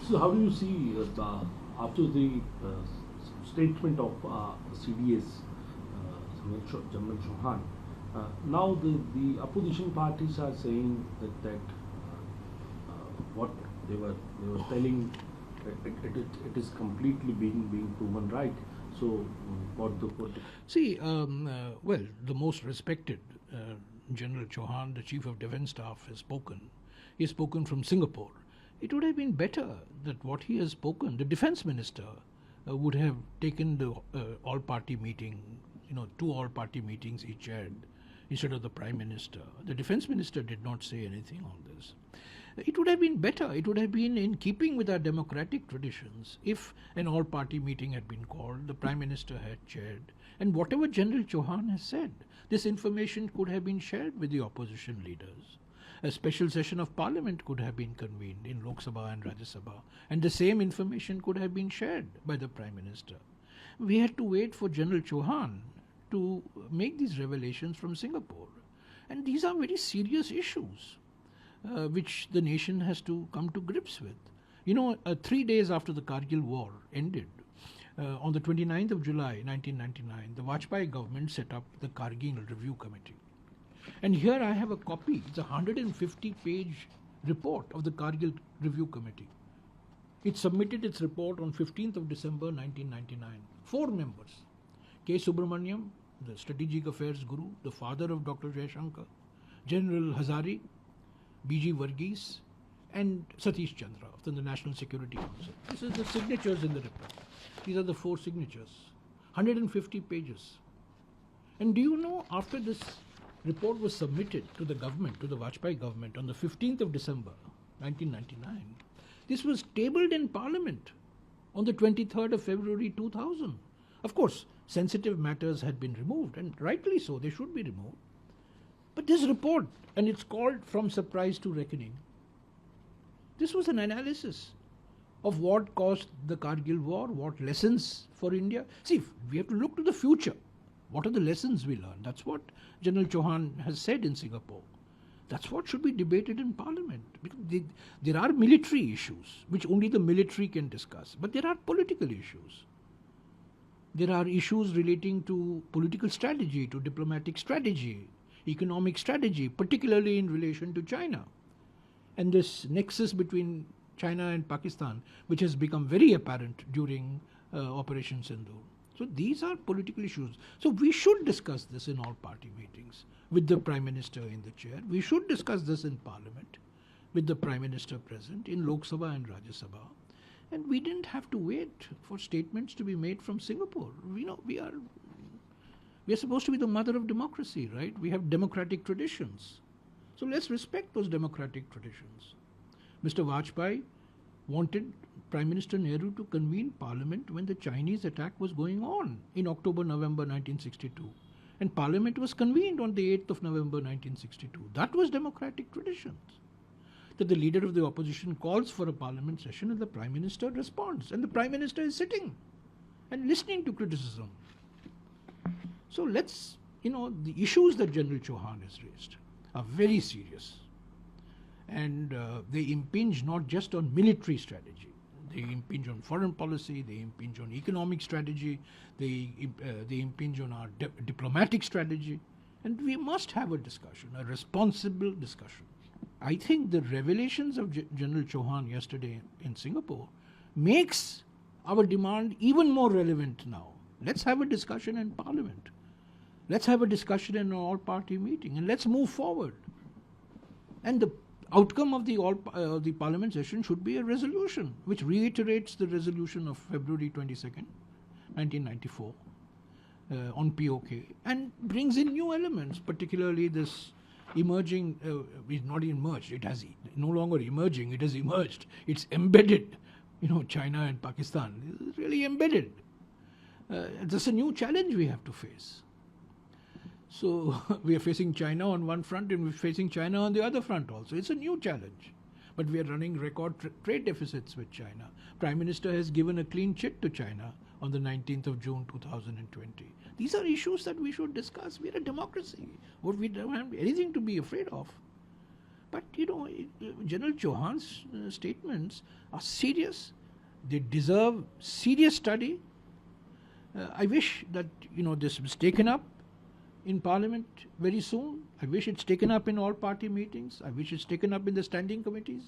So how do you see after the statement of CDS, General Chauhan, now the opposition parties are saying that what they were telling, it is completely being proven right. So what the See, well, the most respected General Chauhan, the Chief of Defence Staff, has spoken. He has spoken from Singapore. It would have been better that what he has spoken, the Defence Minister would have taken the all-party meeting, 2 all-party meetings he chaired, instead of the Prime Minister. The Defence Minister did not say anything on this. It would have been better, it would have been in keeping with our democratic traditions if an all-party meeting had been called, the Prime Minister had chaired, and whatever General Chauhan has said, this information could have been shared with the opposition leaders. A special session of Parliament could have been convened in Lok Sabha and Rajya Sabha, and the same information could have been shared by the Prime Minister. We had to wait for General Chauhan to make these revelations from Singapore. And these are very serious issues which the nation has to come to grips with. 3 days after the Kargil war ended, on the 29th of July 1999, the Vajpayee government set up the Kargil Review Committee. And here I have a copy. It's a 150-page report of the Kargil Review Committee. It submitted its report on 15th of December 1999. 4 members. K. Subramaniam, the Strategic Affairs Guru, the father of Dr. Jaishankar, General Hazari, B.G. Varghese, and Satish Chandra from the National Security Council. This is the signatures in the report. These are the 4 signatures. 150 pages. And do you know, after this report was submitted to the government, to the Vajpayee government, on the 15th of December 1999, this was tabled in Parliament on the 23rd of February 2000. Of course, sensitive matters had been removed, and rightly so, they should be removed. But this report, and it's called From Surprise to Reckoning, this was an analysis of what caused the Kargil war, what lessons for India. See, we have to look to the future. What are the lessons we learn? That's what General Chauhan has said in Singapore. That's what should be debated in Parliament. Because there are military issues, which only the military can discuss. But there are political issues. There are issues relating to political strategy, to diplomatic strategy, economic strategy, particularly in relation to China. And this nexus between China and Pakistan, which has become very apparent during Operation Sindoor. So these are political issues. So we should discuss this in all party meetings with the Prime Minister in the chair. We should discuss this in Parliament with the Prime Minister present in Lok Sabha and Rajya Sabha. And we didn't have to wait for statements to be made from Singapore. We are supposed to be the mother of democracy, right? We have democratic traditions. So let's respect those democratic traditions. Mr. Vajpayee wanted Prime Minister Nehru to convene Parliament when the Chinese attack was going on in October-November 1962. And Parliament was convened on the 8th of November 1962. That was democratic traditions. That the leader of the opposition calls for a Parliament session and the Prime Minister responds. And the Prime Minister is sitting and listening to criticism. So let's, the issues that General Chauhan has raised are very serious. And they impinge not just on military strategy. They impinge on foreign policy, they impinge on economic strategy, they impinge on our diplomatic strategy. And we must have a discussion, a responsible discussion. I think the revelations of General Chauhan yesterday in Singapore makes our demand even more relevant now. Let's have a discussion in Parliament. Let's have a discussion in an all-party meeting and let's move forward. And the outcome of the Parliament session should be a resolution which reiterates the resolution of February 22nd, 1994 on POK and brings in new elements, particularly this emerging, it's not emerged, it has no longer emerging, it has emerged, it's embedded, China and Pakistan, it's really embedded. That's a new challenge we have to face. So we are facing China on one front and we're facing China on the other front also. It's a new challenge. But we are running record trade deficits with China. Prime Minister has given a clean chit to China on the 19th of June 2020. These are issues that we should discuss. We are a democracy. We don't have anything to be afraid of. But General Chauhan's statements are serious. They deserve serious study. I wish that this was taken up in Parliament very soon. I wish it's taken up in all party meetings. I wish it's taken up in the standing committees.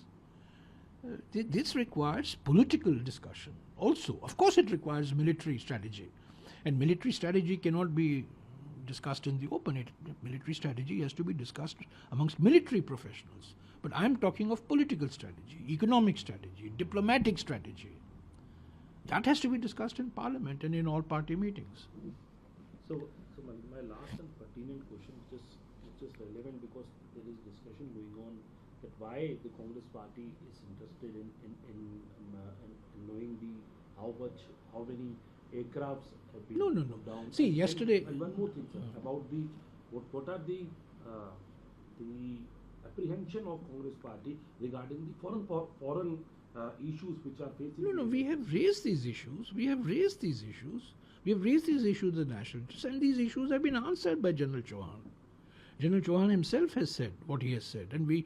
This requires political discussion. Also, of course, it requires military strategy, and military strategy cannot be discussed in the open. Military strategy has to be discussed amongst military professionals. But I'm talking of political strategy, economic strategy, diplomatic strategy. That has to be discussed in Parliament and in all party meetings. So my last and pertinent question is just relevant because there is discussion going on that why the Congress party is interested in knowing how many aircrafts have been put down. See, yesterday. And one more thing, sir, about what are the apprehension of Congress party regarding the foreign issues which are facing. We have raised these issues. We have raised these issues with the national interest, and these issues have been answered by General Chauhan. General Chauhan himself has said what he has said, and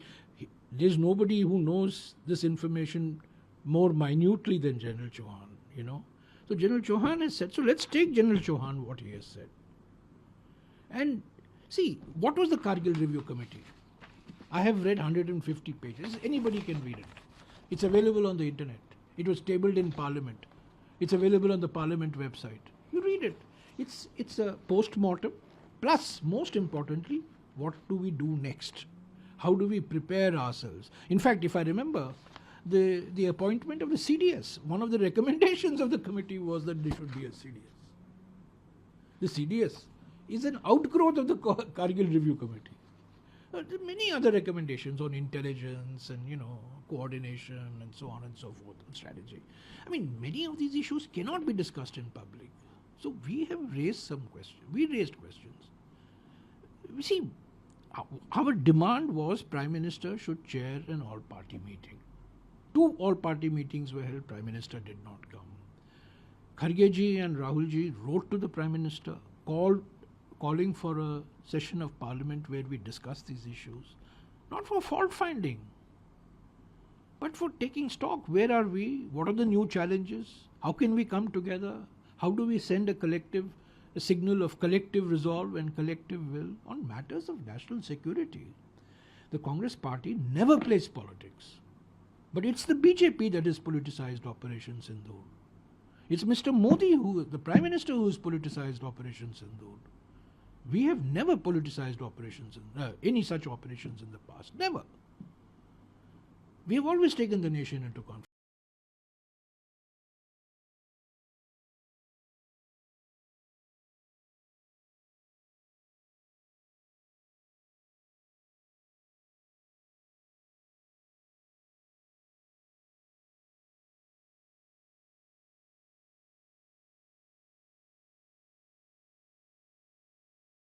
there's nobody who knows this information more minutely than General Chauhan, So General Chauhan has said, so let's take General Chauhan what he has said. And see, what was the Kargil Review Committee? I have read 150 pages. Anybody can read it. It's available on the internet. It was tabled in Parliament. It's available on the Parliament website. You read it. It's a post-mortem. Plus, most importantly, what do we do next? How do we prepare ourselves? In fact, if I remember, the appointment of the CDS, one of the recommendations of the committee was that there should be a CDS. The CDS is an outgrowth of the Kargil Review Committee. There are many other recommendations on intelligence and, coordination and so on and so forth, and strategy. I mean, many of these issues cannot be discussed in public. So we have raised some questions. We raised questions. You see, our demand was Prime Minister should chair an all-party meeting. 2 all-party meetings were held. Prime Minister did not come. Kharge and Rahul wrote to the Prime Minister, calling for a session of Parliament where we discuss these issues, not for fault finding, but for taking stock. Where are we? What are the new challenges? How can we come together? How do we send a signal of collective resolve and collective will on matters of national security? The Congress party never plays politics, but it's the BJP that has politicized Operation Sindoor. It's Mr. Modi, the Prime Minister, who has politicized Operation Sindoor. We have never politicized any such operations in the past. Never. We have always taken the nation into conflict.